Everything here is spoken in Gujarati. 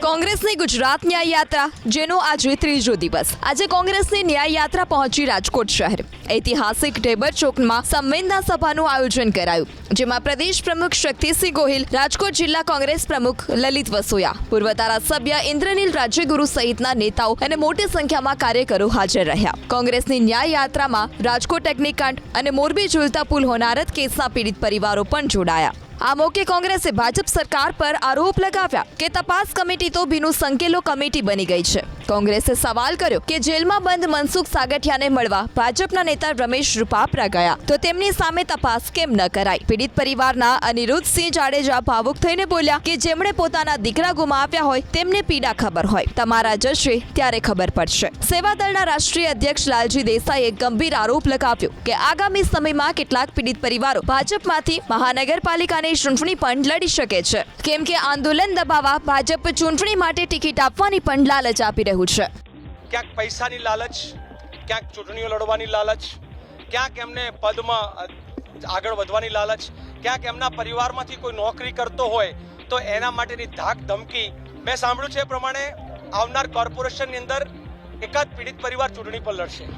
કોંગ્રેસની ગુજરાત ન્યાય યાત્રા જેનો આજે ત્રીજો દિવસ। આજે કોંગ્રેસની ન્યાય યાત્રા પહોંચી રાજકોટ શહેર। ઐતિહાસિક ઢેબર ચોકમાં સંવેદના સભાનું આયોજન કરાયું, જેમાં પ્રદેશ પ્રમુખ શક્તિસિંહ ગોહિલ, રાજકોટ જિલ્લા કોંગ્રેસ પ્રમુખ લલિત વસોયા, પૂર્વ ધારાસભ્ય ઇન્દ્રનીલ રાજ્યગુરુ સહિતના નેતાઓ અને મોટી સંખ્યામાં કાર્યકરો હાજર રહ્યા। કોંગ્રેસની ન્યાય યાત્રામાં રાજકોટ અગ્નિકાંડ અને મોરબી ઝૂલતા પુલ હોનારત કેસના પીડિત પરિવારો પણ જોડાયા। આ મોકે કોંગ્રેસે ભાજપ સરકાર પર આરોપ લગાવ્યા કે તપાસ કમિટી તો ભીનું સંકેલો કમિટી બની ગઈ છે। કોંગ્રેસે સવાલ કર્યો કે જેલમાં બંધ મનસુખ સાગઠિયાને મળવા ભાજપના નેતા રમેશ રૂપાપરા ગયા તો તેમની સામે તપાસ કેમ ન કરાઈ। પીડિત પરિવારના અનિરુદ્ધસિંહ જાડેજા ભાવુક થઈને બોલ્યા કે જેમણે પોતાના દીકરા ગુમાવ્યા હોય તેમને પીડા ખબર હોય, તમારા જશે ત્યારે ખબર પડશે। સેવાદળના રાષ્ટ્રીય અધ્યક્ષ લાલજી દેસાઈએ ગંભીર આરોપ લગાવ્યો કે આગામી સમયમાં કેટલાક પીડિત પરિવારો ભાજપમાંથી મહાનગરપાલિકાની ચૂંટણી પણ લડી શકે છે, કેમ કે આંદોલન દબાવવા ભાજપ ચૂંટણી માટે ટિકિટ આપવાની પણ લાલચ આપી રહ્યું છે। ક્યાંક પૈસાની લાલચ, ક્યાંક ચૂંટણીઓ લડવાની લાલચ, ક્યાંક એમને પદમાં આગળ વધવાની લાલચ, ક્યાંક એમના પરિવારમાંથી કોઈ નોકરી કરતો હોય તો એના માટેની ધાક ધમકી। મેં સાંભળ્યું છે એ પ્રમાણે આવનાર કોર્પોરેશનની અંદર એકાદ પીડિત પરિવાર ચૂંટણી પર લડશે।